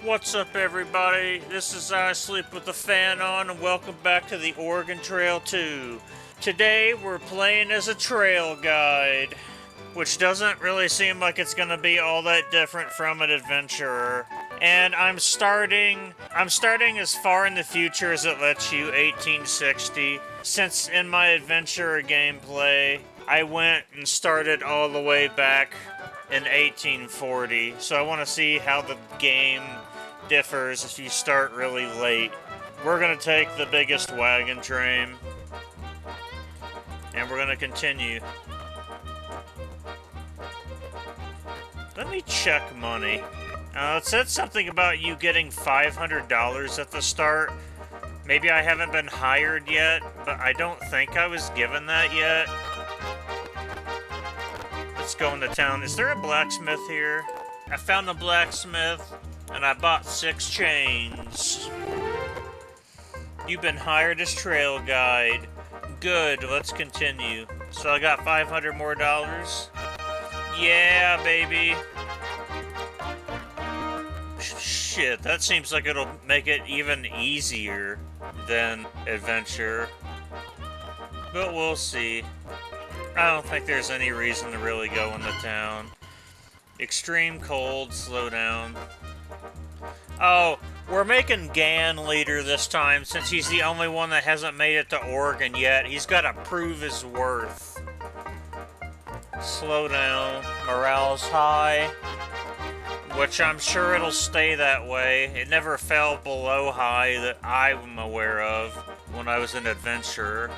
What's up, everybody? This is ISleepWithAFanOn, and welcome back to the Oregon Trail 2. Today, we're playing as a trail guide, which doesn't really seem like it's gonna be all that different from an adventurer. And I'm starting as far in the future as it lets you, 1860, since in my adventurer gameplay, I went and started all the way back in 1840, so I want to see how the game differs if you start really late. We're going to take the biggest wagon train, and we're going to continue. Let me check money. It said something about you getting $500 at the start. Maybe I haven't been hired yet, but I don't think I was given that yet. Let's go into town. Is there a blacksmith here? I found a blacksmith, and I bought 6 chains. You've been hired as trail guide. Good, let's continue. So I got $500 more dollars? Yeah, baby. Shit, that seems like it'll make it even easier than adventure. But we'll see. I don't think there's any reason to really go into town. Extreme cold, slow down. Oh, we're making Gan leader this time since he's the only one that hasn't made it to Oregon yet. He's got to prove his worth. Slow down. Morale's high, which I'm sure it'll stay that way. It never fell below high that I'm aware of when I was an adventurer.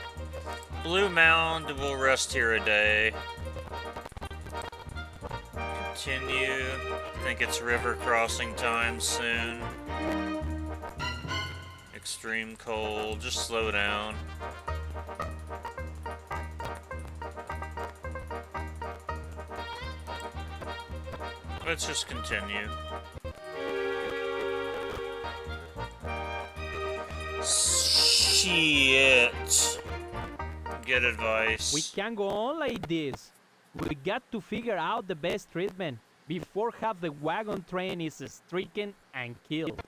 Blue Mound will rest here a day. Continue. I think it's river crossing time soon. Extreme cold. Just slow down. Let's just continue. Shit. Good advice. We can't go on like this. We got to figure out the best treatment before half the wagon train is stricken and killed.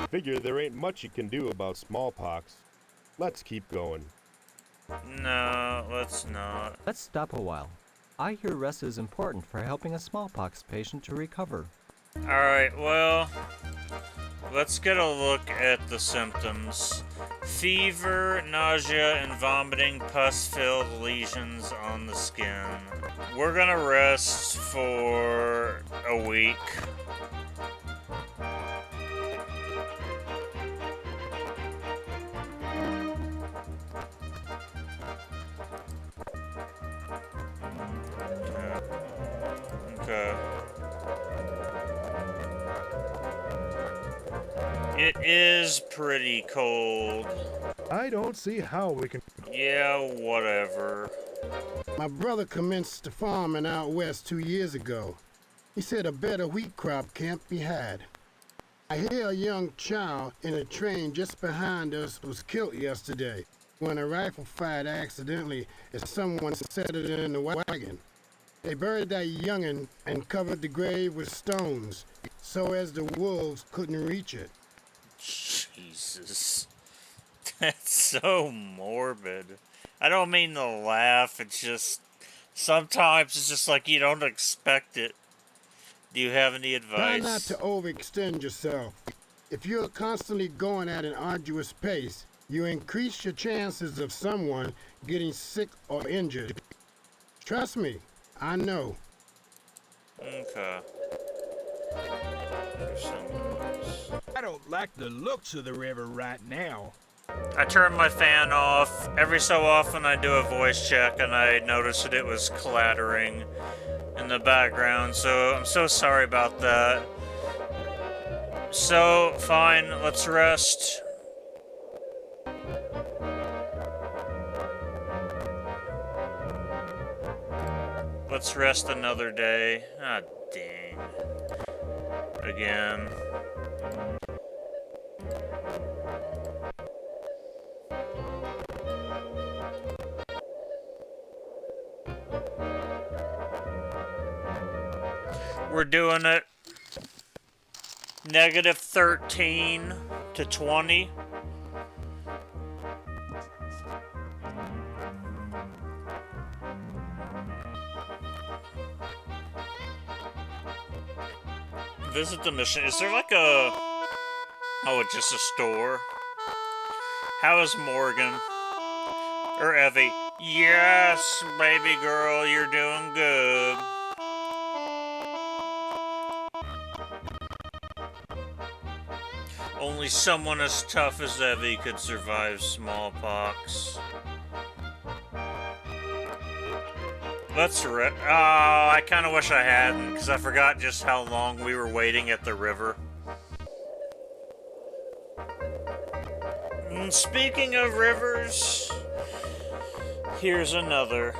Figure there ain't much you can do about smallpox. Let's keep going. No, let's not. Let's stop a while. I hear rest is important for helping a smallpox patient to recover. Alright, well, let's get a look at the symptoms. Fever, nausea, and vomiting pus-filled lesions on the skin. We're gonna rest for a week. Okay. It is pretty cold. I don't see how we can. Yeah, whatever. My brother commenced farming out west 2 years ago. He said a better wheat crop can't be had. I hear a young child in a train just behind us was killed yesterday when a rifle fired accidentally as someone set it in the wagon. They buried that young'un and covered the grave with stones so as the wolves couldn't reach it. Jesus. That's so morbid. I don't mean to laugh, it's just... Sometimes it's just like you don't expect it. Do you have any advice? Try not to overextend yourself. If you're constantly going at an arduous pace, you increase your chances of someone getting sick or injured. Trust me, I know. Okay. I don't like the looks of the river right now. I turned my fan off. Every so often I do a voice check and I noticed that it was clattering in the background, so I'm so sorry about that. So, fine, let's rest. Let's rest another day. Ah, dang. Again. We're doing it negative 13 to 20. Visit the mission. Is there like a... Oh, it's just a store? How is Morgan? Or Evie? Yes, baby girl, you're doing good. Only someone as tough as Evie could survive smallpox. Oh, I kind of wish I hadn't, because I forgot just how long we were waiting at the river. And speaking of rivers, here's another.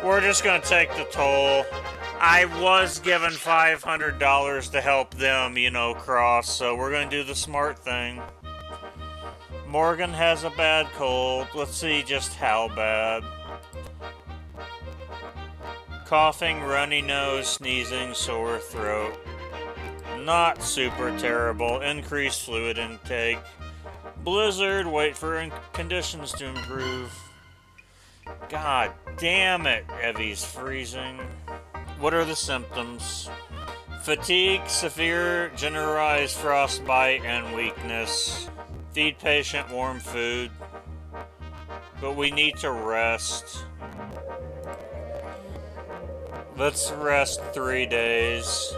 We're just gonna take the toll. I was given $500 to help them, cross, so we're gonna do the smart thing. Morgan has a bad cold. Let's see just how bad. Coughing, runny nose, sneezing, sore throat. Not super terrible. Increased fluid intake. Blizzard, wait for conditions to improve. God damn it, Evie's freezing. What are the symptoms? Fatigue, severe generalized frostbite, and weakness. Feed patient warm food. But we need to rest. Let's rest 3 days.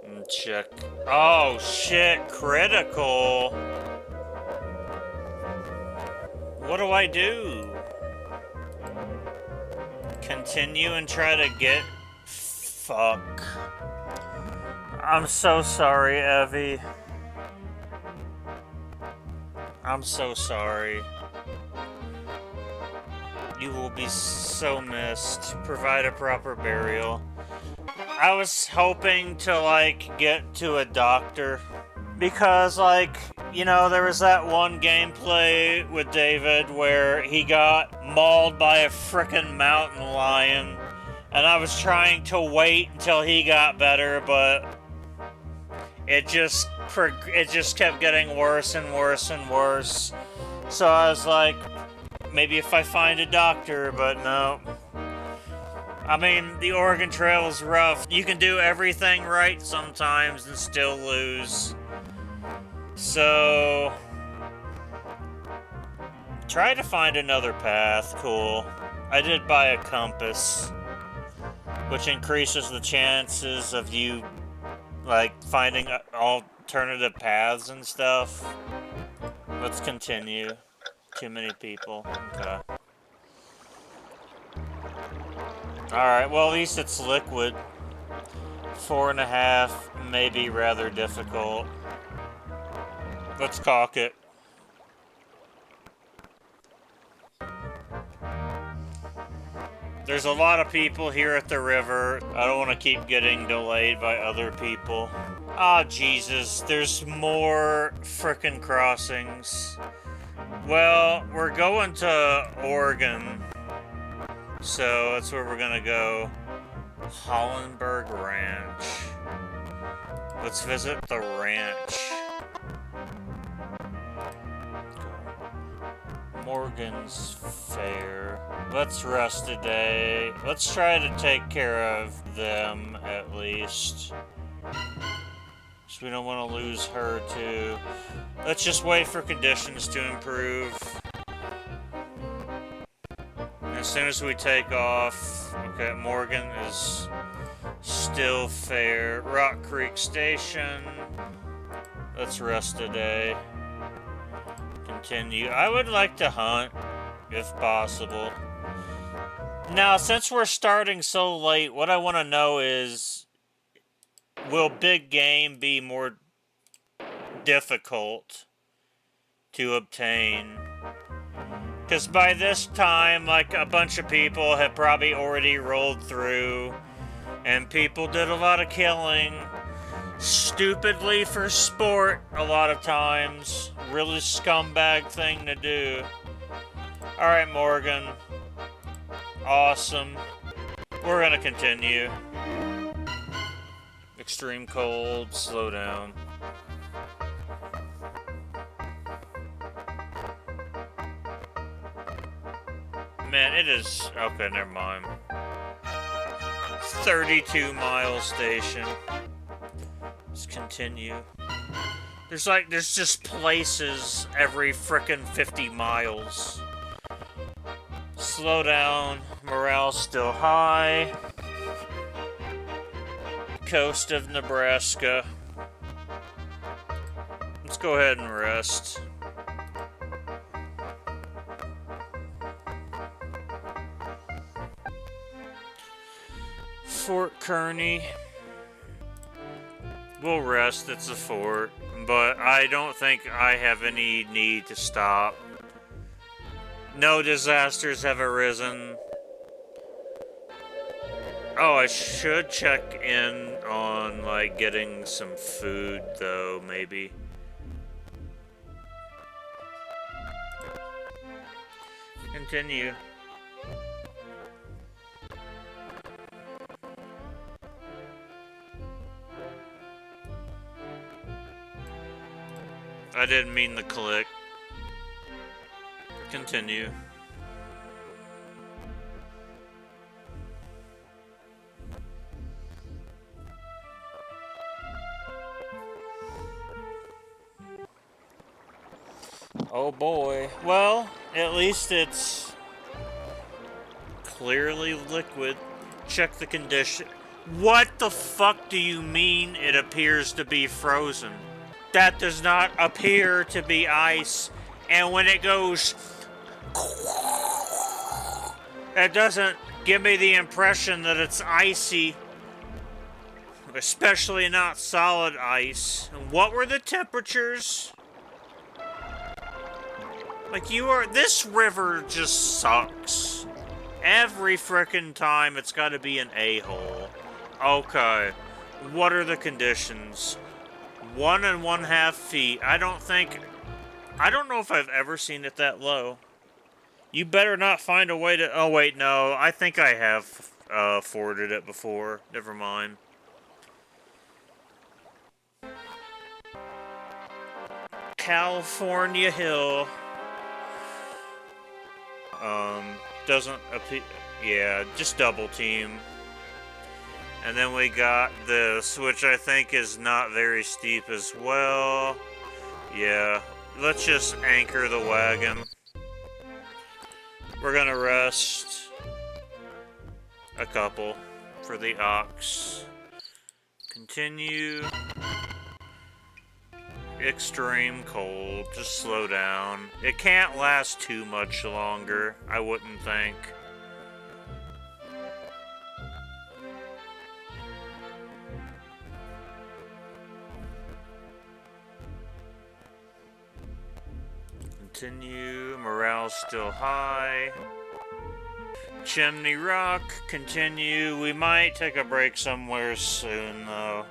And check. Oh shit, critical. What do I do? Continue and try to get... Fuck. I'm so sorry, Evie. I'm so sorry. You will be so missed. Provide a proper burial. I was hoping to, get to a doctor. Because, there was that one gameplay with David where he got mauled by a frickin' mountain lion. And I was trying to wait until he got better, but it just kept getting worse and worse and worse. So I was like, maybe if I find a doctor, but no. I mean, the Oregon Trail is rough. You can do everything right sometimes and still lose. So, try to find another path. Cool. I did buy a compass, which increases the chances of you, finding alternative paths and stuff. Let's continue. Too many people. Okay. Alright, well, at least it's liquid. 4.5 may be rather difficult. Let's caulk it. There's a lot of people here at the river. I don't want to keep getting delayed by other people. Ah, Jesus, there's more frickin' crossings. Well, we're going to Oregon, so that's where we're gonna go. Hollenberg Ranch. Let's visit the ranch. Morgan's Fair. Let's rest a day. Let's try to take care of them, at least. So we don't want to lose her, too. Let's just wait for conditions to improve. And as soon as we take off... Okay, Morgan is still fair. Rock Creek Station. Let's rest a day. Continue. I would like to hunt, if possible. Now, since we're starting so late, what I want to know is... Will big game be more difficult to obtain? Because by this time, a bunch of people have probably already rolled through, and people did a lot of killing, stupidly for sport a lot of times. Really scumbag thing to do. Alright, Morgan. Awesome. We're gonna continue. Extreme cold, slow down. Man, it is... Okay, never mind. 32-mile station. Let's continue. There's just places every frickin' 50 miles. Slow down. Morale's still high. Coast of Nebraska. Let's go ahead and rest. Fort Kearney. We'll rest, it's a fort, but I don't think I have any need to stop. No disasters have arisen. Oh, I should check in on, like, getting some food, though, maybe. Continue. I didn't mean to click. Continue. Oh boy. Well, at least it's clearly liquid. Check the condition. What the fuck do you mean it appears to be frozen? That does not appear to be ice. And when it goes... It doesn't give me the impression that it's icy. Especially not solid ice. What were the temperatures? Like, this river just sucks. Every frickin' time it's gotta be an a-hole. Okay. What are the conditions? 1 1/2 feet. I don't know if I've ever seen it that low. You better not find a way to... Oh, wait, no. I think I have forded it before. Never mind. California Hill. Doesn't appear... Yeah, just double team. And then we got this, which I think is not very steep as well. Yeah, let's just anchor the wagon. We're gonna rest a couple for the ox. Continue. Extreme cold. Just slow down. It can't last too much longer, I wouldn't think. Continue. Morale's still high. Chimney Rock. Continue. We might take a break somewhere soon, though.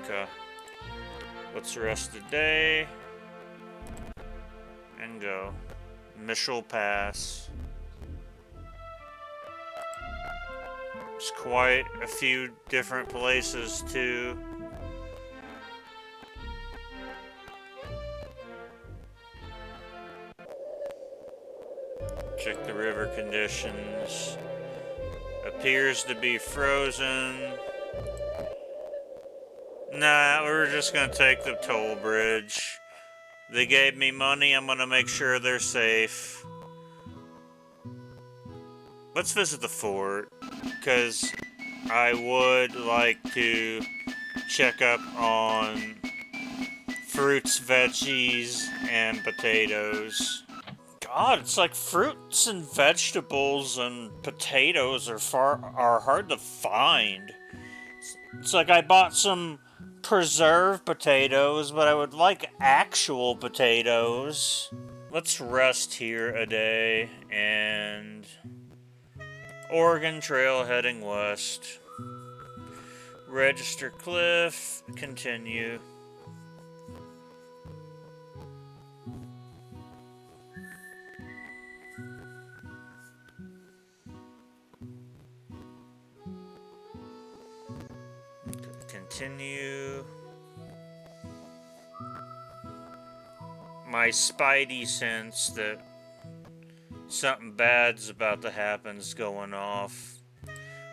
Okay. Let's rest today. And go. Mitchell Pass. There's quite a few different places, too. Check the river conditions. Appears to be frozen. Nah, we're just gonna take the toll bridge. They gave me money, I'm gonna make sure they're safe. Let's visit the fort, because I would like to check up on fruits, veggies, and potatoes. God, it's like fruits and vegetables and potatoes are hard to find. It's like I bought some preserved potatoes, but I would like actual potatoes. Let's rest here a day, and Oregon Trail heading west. Register Cliff, continue. Continue. My spidey sense that something bad's about to happen's going off.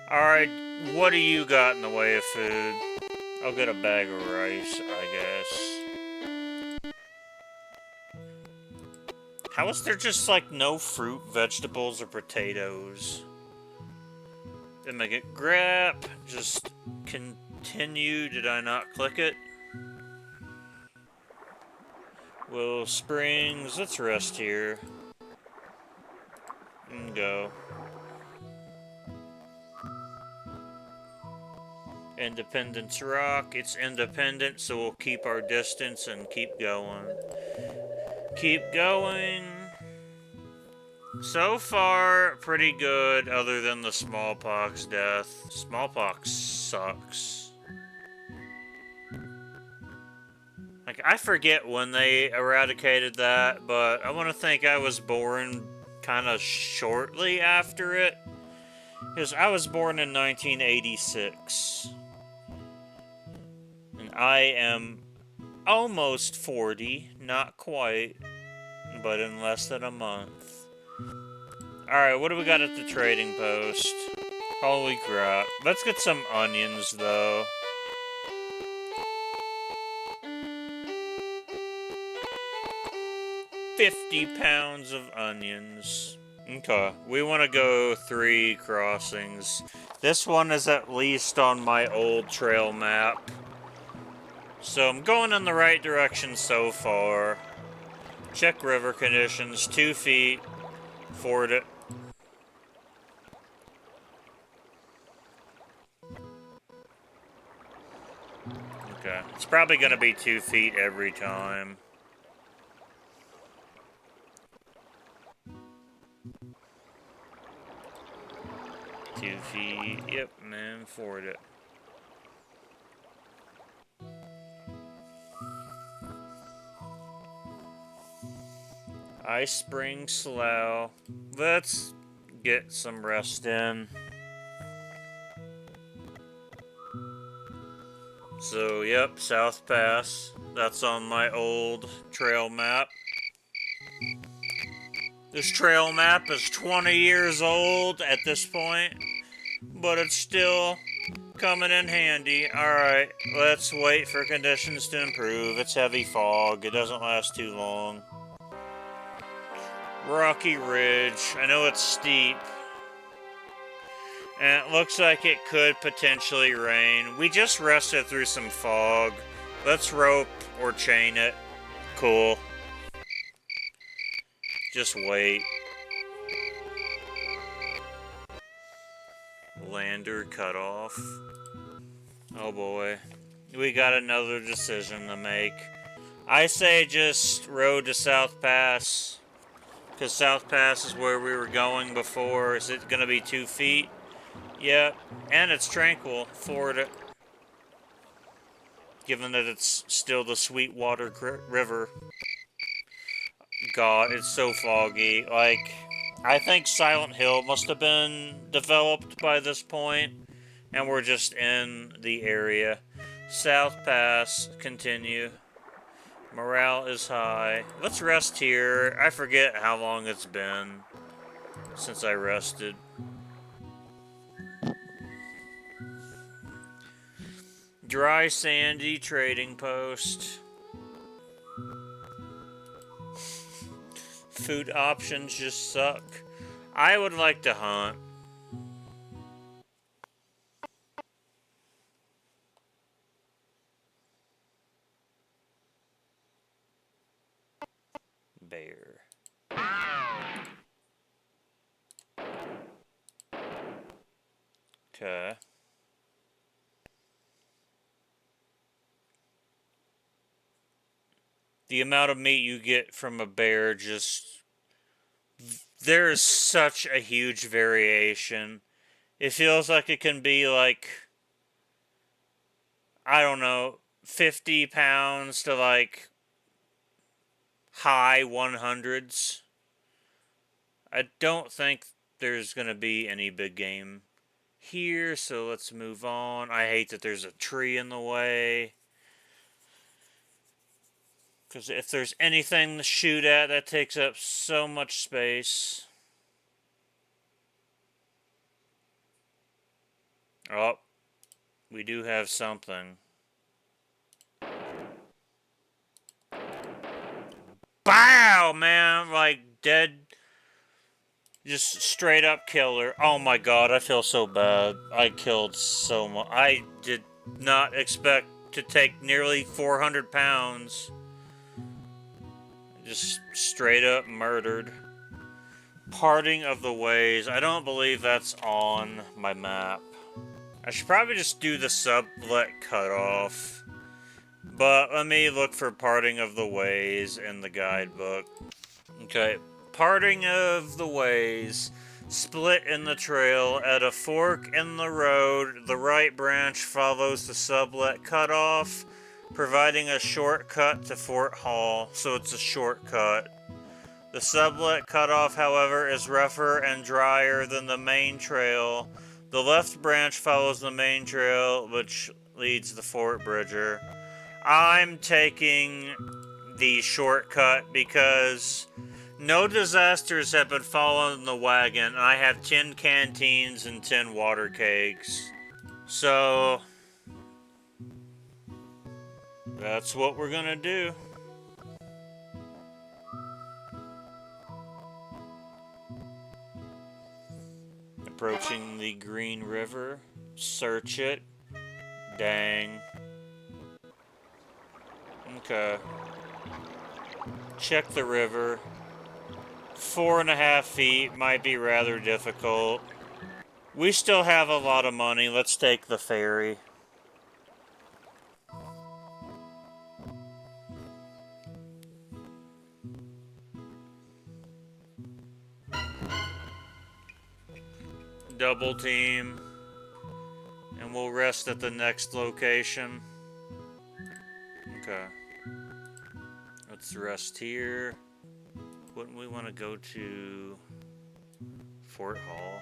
Alright, what do you got in the way of food? I'll get a bag of rice, I guess. How is there just like no fruit, vegetables, or potatoes? Did I get grab? Just continue. Did I not click it? Willow Springs. Let's rest here. And go. Independence Rock. It's independent, so we'll keep our distance and keep going. Keep going. So far, pretty good, other than the smallpox death. Smallpox sucks. Like, I forget when they eradicated that, but I want to think I was born kind of shortly after it. Because I was born in 1986. And I am almost 40, not quite, but in less than a month. Alright, what do we got at the trading post? Holy crap. Let's get some onions, though. £50 of onions. Okay, we want to go 3 crossings. This one is at least on my old trail map. So I'm going in the right direction so far. Check river conditions, 2 feet. Ford it. Okay, it's probably going to be 2 feet every time. Yep, man, forward it. Ice Spring Slough. Let's get some rest in. So, yep, South Pass. That's on my old trail map. This trail map is 20 years old at this point, but it's still coming in handy. Alright, let's wait for conditions to improve. It's heavy fog. It doesn't last too long. Rocky Ridge. I know it's steep. And it looks like it could potentially rain. We just rested through some fog. Let's rope or chain it. Cool. Just wait. Lander cut off. Oh boy. We got another decision to make. I say just road to South Pass. Because South Pass is where we were going before. Is it going to be 2 feet? Yep. And it's tranquil. Ford it. Given that it's still the Sweetwater River. God, it's so foggy. Like, I think Silent Hill must have been developed by this point, and we're just in the area. South Pass, continue. Morale is high. Let's rest here. I forget how long it's been since I rested. Dry sandy trading post. Food options just suck. I would like to hunt. Bear. Okay. The amount of meat you get from a bear just... There is such a huge variation. It feels like it can be like... I don't know, 50 pounds to like... high 100s. I don't think there's going to be any big game here, so let's move on. I hate that there's a tree in the way. Because if there's anything to shoot at, that takes up so much space. Oh, we do have something. Bow, man! Like, dead. Just straight up killer. Oh my god, I feel so bad. I killed so much. I did not expect to take nearly 400 pounds. Just straight up murdered. Parting of the ways. I don't believe that's on my map. I should probably just do the sublet cutoff. But let me look for parting of the ways in the guidebook. Okay. Parting of the ways. Split in the trail. At a fork in the road, the right branch follows the sublet cutoff, providing a shortcut to Fort Hall. So it's a shortcut. The sublet cutoff, however, is rougher and drier than the main trail. The left branch follows the main trail, which leads to Fort Bridger. I'm taking the shortcut because no disasters have been following the wagon, and I have 10 canteens and 10 water kegs. So, that's what we're gonna do. Approaching the Green River. Search it. Dang. Okay. Check the river. 4.5 feet might be rather difficult. We still have a lot of money. Let's take the ferry. Double team. And we'll rest at the next location. Okay. Let's rest here. Wouldn't we want to go to Fort Hall?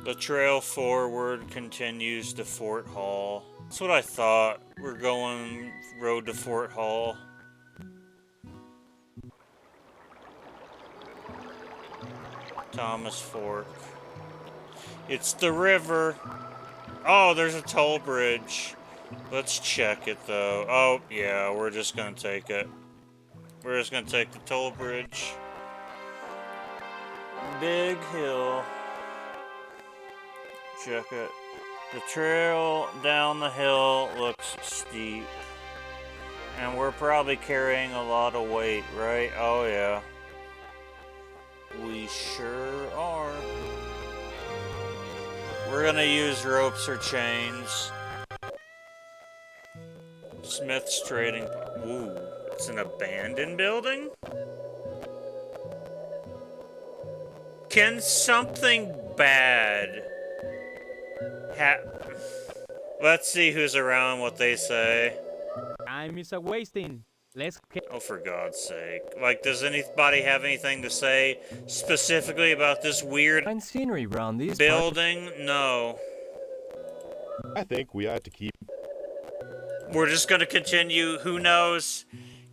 The trail forward continues to Fort Hall. That's what I thought. We're going road to Fort Hall. Thomas Fork. It's the river. Oh, there's a toll bridge. Let's check it though. Oh, yeah, we're just gonna take it. We're just gonna take the toll bridge. Big hill. Check it. The trail down the hill looks steep. And we're probably carrying a lot of weight, right? Oh, yeah. We sure are. We're gonna use ropes or chains. Smith's Trading. Ooh, it's an abandoned building? Can something bad Let's see who's around, what they say. Time is a wasting. Let's Oh, for God's sake. Like, does anybody have anything to say specifically about this weird Fine scenery around these building? No. I think we ought to keep. We're just gonna continue. Who knows?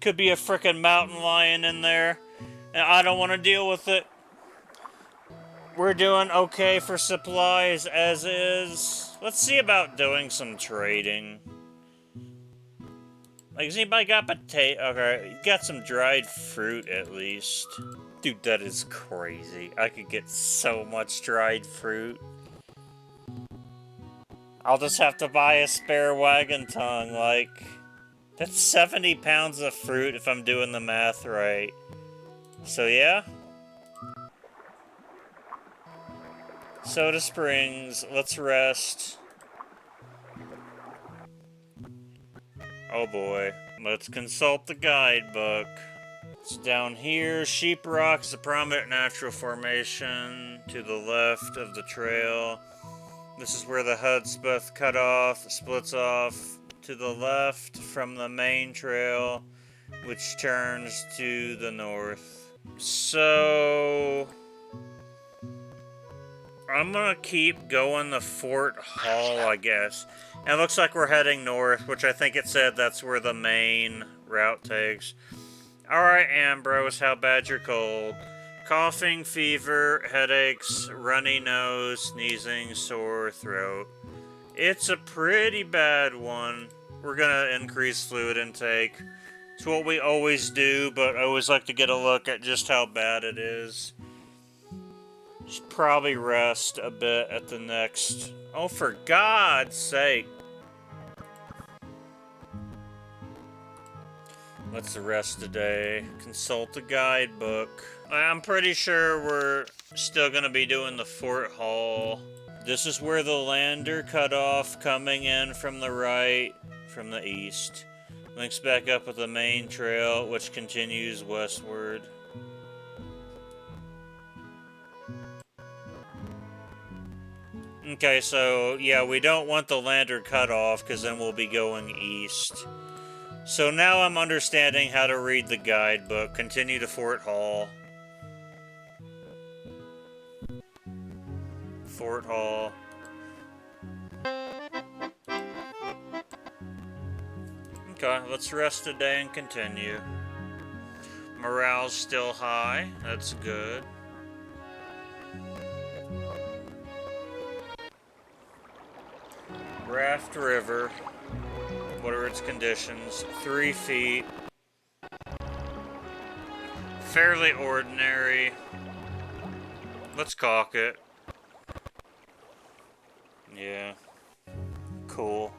Could be a frickin' mountain lion in there. And I don't want to deal with it. We're doing okay for supplies as is. Let's see about doing some trading. Like, has anybody got potato? Okay, you got some dried fruit at least. Dude, that is crazy. I could get so much dried fruit. I'll just have to buy a spare wagon tongue, like... That's 70 pounds of fruit if I'm doing the math right. So, yeah. Soda Springs, let's rest. Oh boy. Let's consult the guidebook. It's down here. Sheep Rock is a prominent natural formation to the left of the trail. This is where the Hudspeth cutoff splits off to the left from the main trail, which turns to the north. So... I'm gonna keep going to Fort Hall, I guess. And it looks like we're heading north, which I think it said that's where the main route takes. Alright, Ambrose, how bad your cold? Coughing, fever, headaches, runny nose, sneezing, sore throat. It's a pretty bad one. We're gonna increase fluid intake. It's what we always do, but I always like to get a look at just how bad it is. Should probably rest a bit at the next... Oh, for God's sake. Let's rest today. Consult the guidebook. I'm pretty sure we're still going to be doing the Fort Hall. This is where the lander cut off, coming in from the right, from the east. Links back up with the main trail, which continues westward. Okay, so, yeah, we don't want the lander cut off, because then we'll be going east. So now I'm understanding how to read the guidebook. Continue to Fort Hall. Fort Hall. Okay, let's rest today and continue. Morale's still high. That's good. Raft River. What are its conditions? 3 feet. Fairly ordinary. Let's caulk it. Yeah. Cool.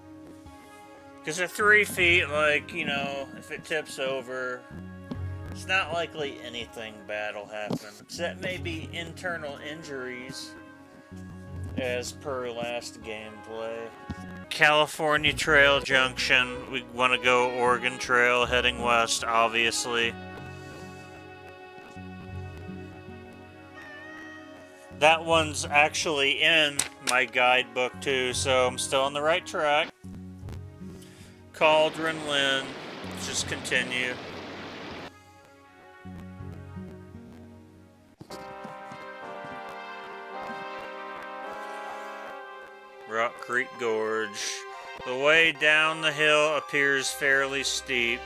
Because at 3 feet, like, you know, if it tips over, it's not likely anything bad will happen. Except maybe internal injuries, as per last gameplay. California Trail Junction. We want to go Oregon Trail, heading west, obviously. That one's actually in my guidebook too, so I'm still on the right track. Cauldron Lynn. Let's just continue. Rock Creek Gorge. The way down the hill appears fairly steep.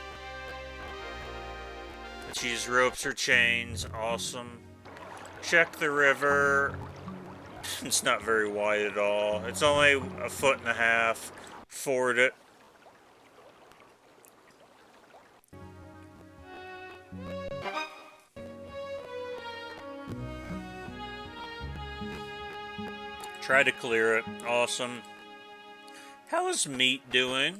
Let's use ropes or chains. Awesome. Check the river. It's not very wide at all. It's only 1.5 feet. Ford it. Try to clear it. Awesome. How is meat doing?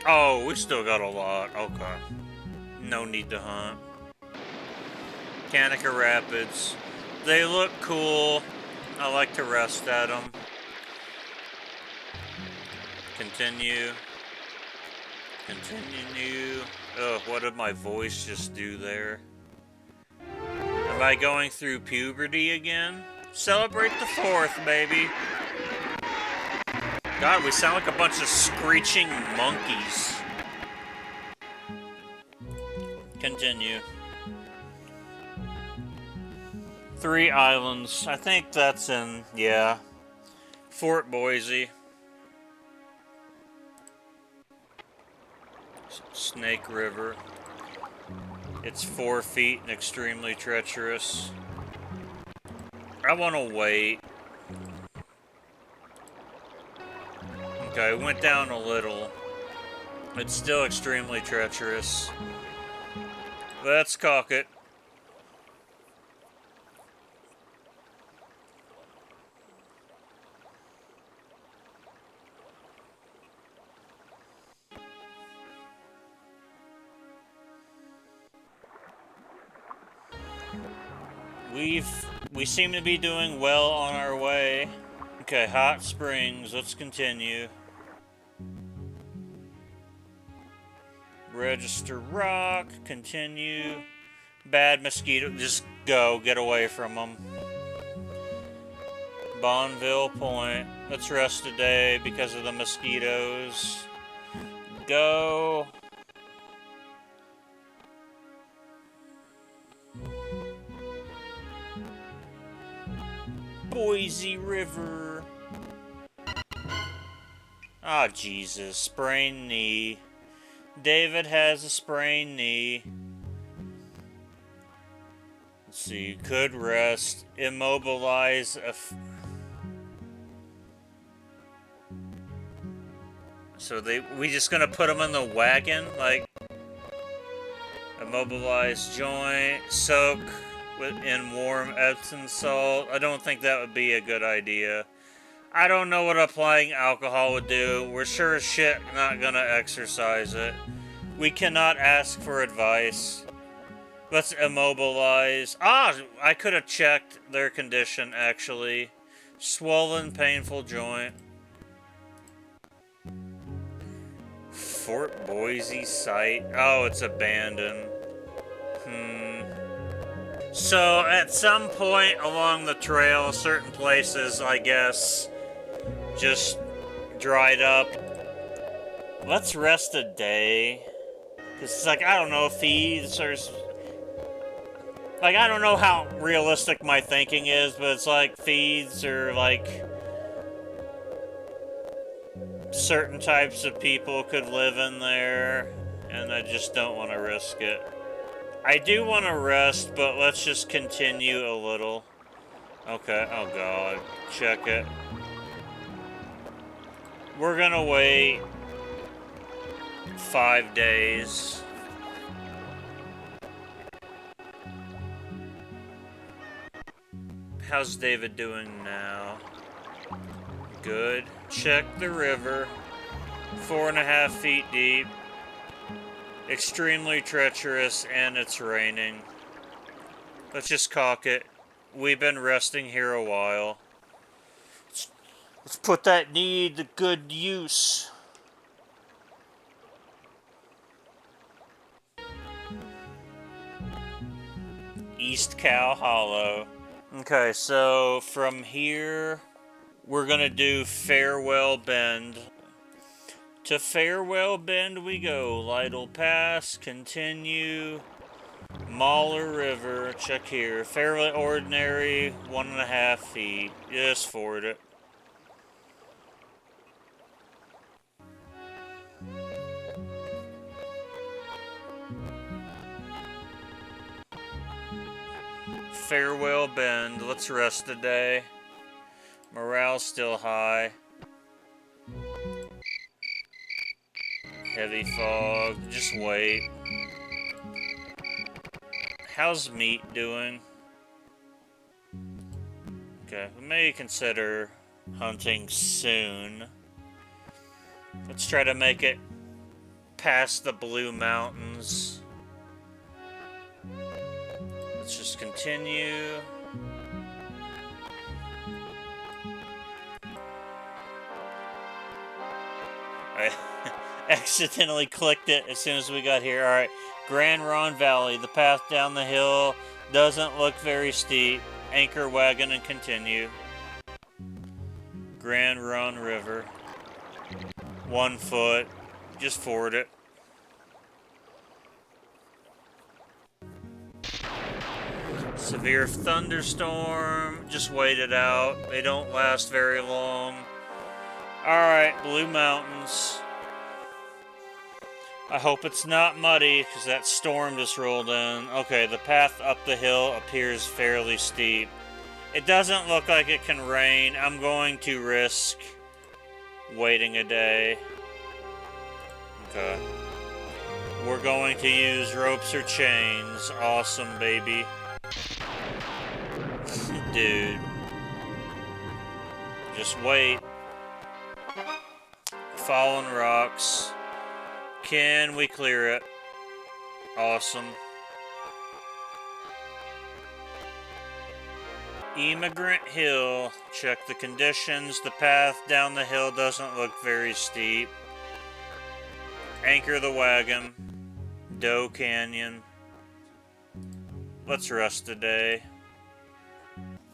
Oh, we still got a lot. Okay. No need to hunt. Kanika Rapids. They look cool. I like to rest at them. Continue. Continue. Oh, what did my voice just do there? Am I going through puberty again? Celebrate the 4th, baby. God, we sound like a bunch of screeching monkeys. Continue. 3 islands. I think that's in, yeah. Fort Boise. Snake River. It's 4 feet and extremely treacherous. I want to wait. Okay, went down a little. It's still extremely treacherous. Let's caulk it. We seem to be doing well on our way. Okay, hot springs. Let's continue. Register rock. Continue. Bad mosquito. Just go. Get away from them. Bonneville Point. Let's rest today because of the mosquitoes. Go. Boise River. Ah, Jesus. Sprained knee. David has a sprained knee. Let's see. Could rest. Immobilize a... So we just gonna put him in the wagon? Like... Immobilize joint. Soak in warm Epsom salt. I don't think that would be a good idea. I don't know what applying alcohol would do. We're sure as shit not gonna exercise it. We cannot ask for advice. Let's immobilize. Ah, I could have checked their condition, actually. Swollen, painful joint. Fort Boise site. Oh, it's abandoned. So, at some point along the trail, certain places, I guess, just dried up. Let's rest a day. Because it's like, I don't know, feeds or... Like, I don't know how realistic my thinking is, but it's like feeds or like... certain types of people could live in there, and I just don't want to risk it. I do want to rest, but let's just continue a little. Okay, oh god, check it. We're gonna wait 5 days. How's David doing now? Good. Check the river. 4.5 feet deep. Extremely treacherous, and it's raining. Let's just caulk it. We've been resting here a while. Let's put that knee to good use. East Cow Hollow. Okay, so from here, we're gonna do Farewell Bend. To Farewell Bend we go. Lytle Pass, continue. Mahler River, check here. Fairly ordinary, 1.5 feet. Just ford it. Farewell Bend, let's rest today. Morale's still high. Heavy fog, just wait. How's meat doing? Okay, we may consider hunting soon. Let's try to make it past the Blue Mountains. Let's just continue. I accidentally clicked it as soon as we got here. Alright, Grand Ron Valley. The path down the hill doesn't look very steep. Anchor wagon and continue. Grand Ron River. 1 foot. Just ford it. Severe thunderstorm. Just wait it out. They don't last very long. Alright, Blue Mountains. I hope it's not muddy, because that storm just rolled in. Okay, the path up the hill appears fairly steep. It doesn't look like it can rain. I'm going to risk waiting a day. Okay. We're going to use ropes or chains. Awesome, baby. Dude. Just wait. Fallen rocks. Can we clear it? Awesome. Immigrant Hill. Check the conditions. The path down the hill doesn't look very steep. Anchor the wagon. Doe Canyon. Let's rest today.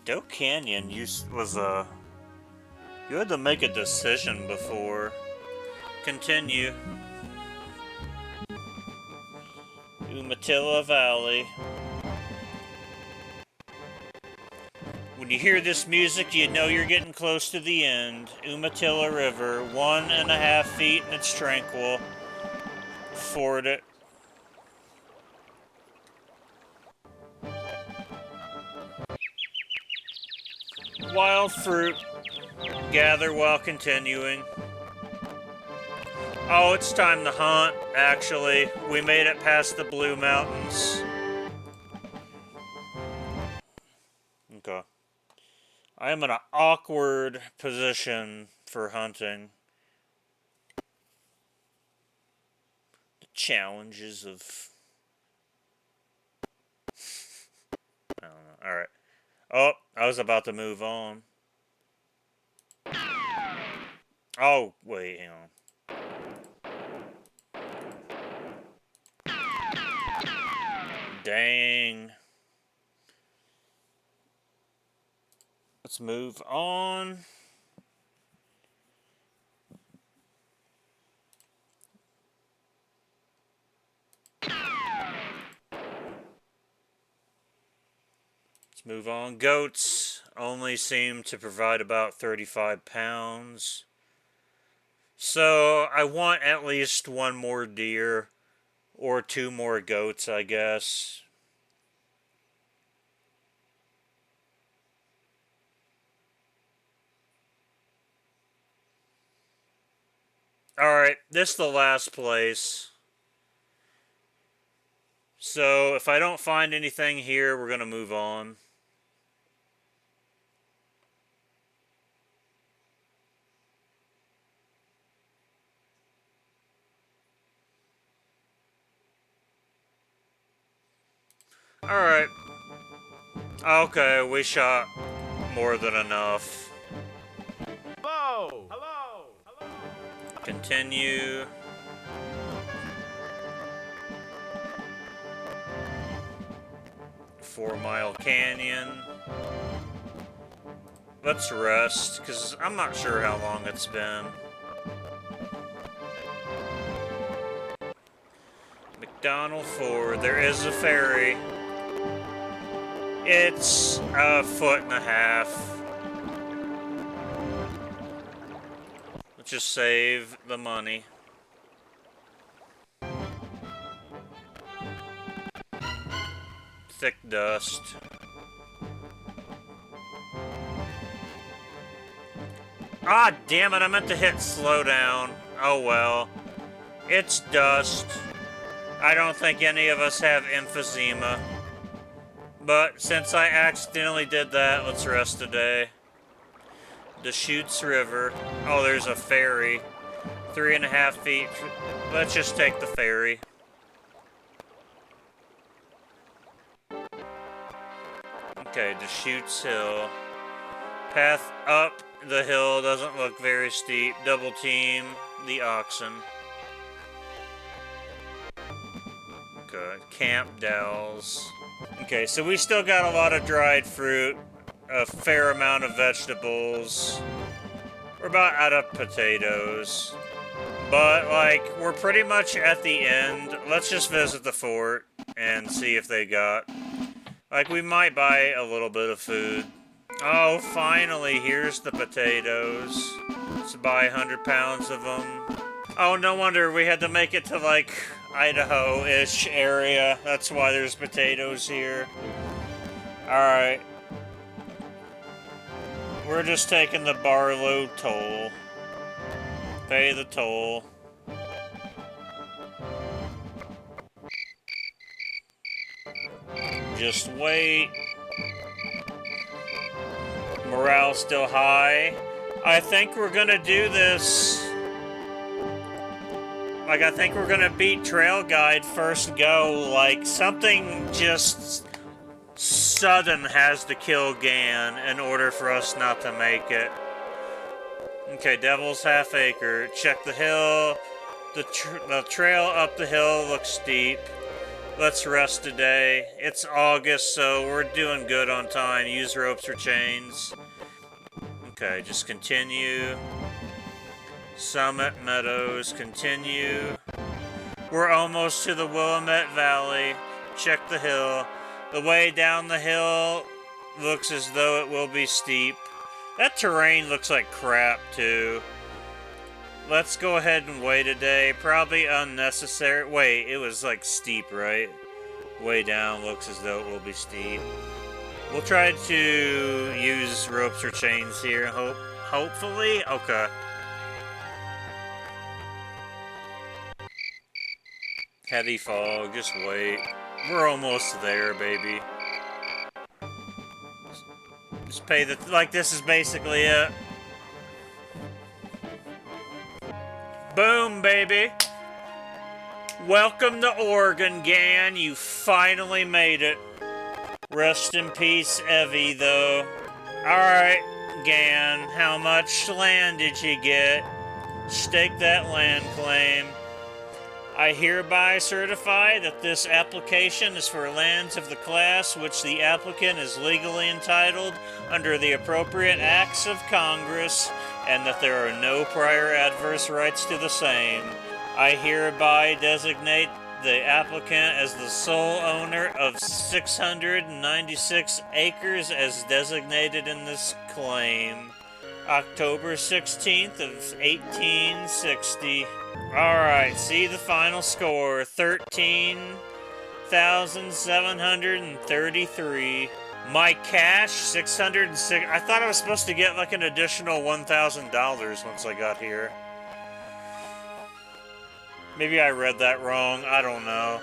Doe Canyon was a... You had to make a decision before. Continue. Umatilla Valley. When you hear this music, you know you're getting close to the end. Umatilla River, 1.5 feet, and it's tranquil. Ford it. Wild fruit. Gather while continuing. Oh, it's time to hunt, actually. We made it past the Blue Mountains. Okay. I am in an awkward position for hunting. The challenges of... I don't know. Alright. Oh, I was about to move on. Oh, wait, hang on. Dang. Let's move on. Let's move on. Goats only seem to provide about 35 pounds. So I want at least one more deer or 2 more goats, I guess. Alright, this is the last place. So if I don't find anything here, we're going to move on. Alright. Okay, we shot more than enough. Hello! Hello! Hello! Continue. Four-Mile Canyon. Let's rest, because I'm not sure how long it's been. McDonald Ford. There is a ferry. It's 1.5 feet. Let's just save the money. Thick dust. Ah, damn it, I meant to hit slow down. Oh well. It's dust. I don't think any of us have emphysema. But since I accidentally did that, let's rest today. Deschutes River. Oh, there's a ferry. 3.5 feet. Let's just take the ferry. Okay, Deschutes Hill. Path up the hill doesn't look very steep. Double team the oxen. Good. Camp Dells. Okay, so we still got a lot of dried fruit, a fair amount of vegetables. We're about out of potatoes. But, like, we're pretty much at the end. Let's just visit the fort and see if they got... Like, we might buy a little bit of food. Oh, finally, here's the potatoes. Let's buy 100 pounds of them. Oh, no wonder we had to make it to, like, Idaho-ish area. That's why there's potatoes here. Alright. We're just taking the Barlow toll. Pay the toll. Just wait. Morale still high. I think we're gonna do this. Like, I think we're gonna beat Trail Guide first go. Like, something just sudden has to kill Gan in order for us not to make it. Okay, Devil's Half Acre. Check the hill. The trail up the hill looks steep. Let's rest today. It's August, so we're doing good on time. Use ropes or chains. Okay, just continue. Summit Meadows, continue. We're almost to the Willamette Valley. Check the hill. The way down the hill looks as though it will be steep. That terrain looks like crap, too. Let's go ahead and wait a day. Probably unnecessary. Wait, it was like steep, right? Way down looks as though it will be steep. We'll try to use ropes or chains here. Hopefully? Okay. Heavy fog, just wait. We're almost there, baby. Just pay the... Like, this is basically it. Boom, baby. Welcome to Oregon, Gan. You finally made it. Rest in peace, Evie, though. Alright, Gan. How much land did you get? Stake that land claim. I hereby certify that this application is for lands of the class which the applicant is legally entitled under the appropriate acts of Congress, and that there are no prior adverse rights to the same. I hereby designate the applicant as the sole owner of 696 acres as designated in this claim. October 16th of 1860. Alright, see the final score. 13,733. My cash, 606. I thought I was supposed to get like an additional $1,000 once I got here. Maybe I read that wrong. I don't know.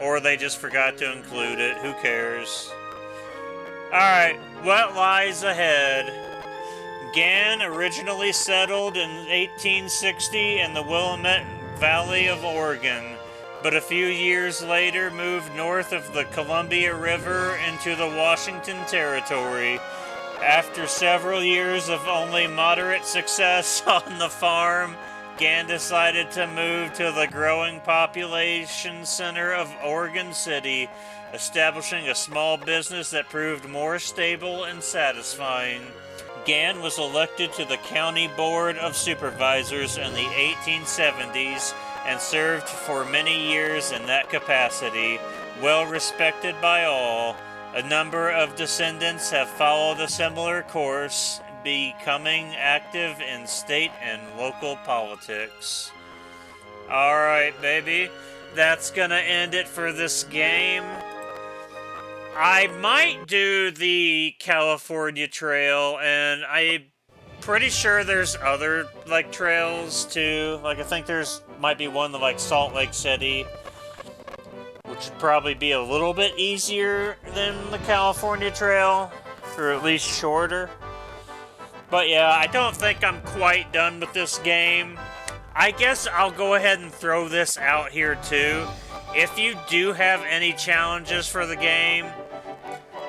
Or they just forgot to include it. Who cares? Alright, what lies ahead? Gan originally settled in 1860 in the Willamette Valley of Oregon, but a few years later moved north of the Columbia River into the Washington Territory. After several years of only moderate success on the farm, Gan decided to move to the growing population center of Oregon City, establishing a small business that proved more stable and satisfying. Gan was elected to the County Board of Supervisors in the 1870s and served for many years in that capacity, well respected by all. A number of descendants have followed a similar course, becoming active in state and local politics. Alright, baby. That's gonna end it for this game. I might do the California Trail, and I'm pretty sure there's other, like, trails, too. Like, I think might be one to, like, Salt Lake City, which would probably be a little bit easier than the California Trail, or at least shorter. But yeah, I don't think I'm quite done with this game. I guess I'll go ahead and throw this out here, too. If you do have any challenges for the game,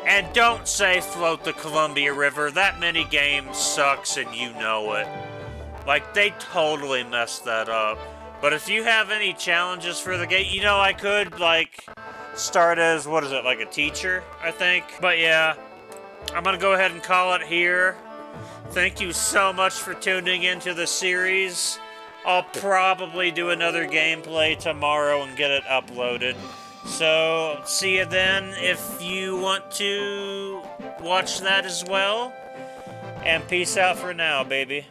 and don't say float the Columbia River. That minigame sucks and you know it. Like, they totally messed that up. But if you have any challenges for the game, you know, I could, like, start as, what is it, like a teacher, I think? But yeah, I'm gonna go ahead and call it here. Thank you so much for tuning into the series. I'll probably do another gameplay tomorrow and get it uploaded. So, see you then if you want to watch that as well. And peace out for now, baby.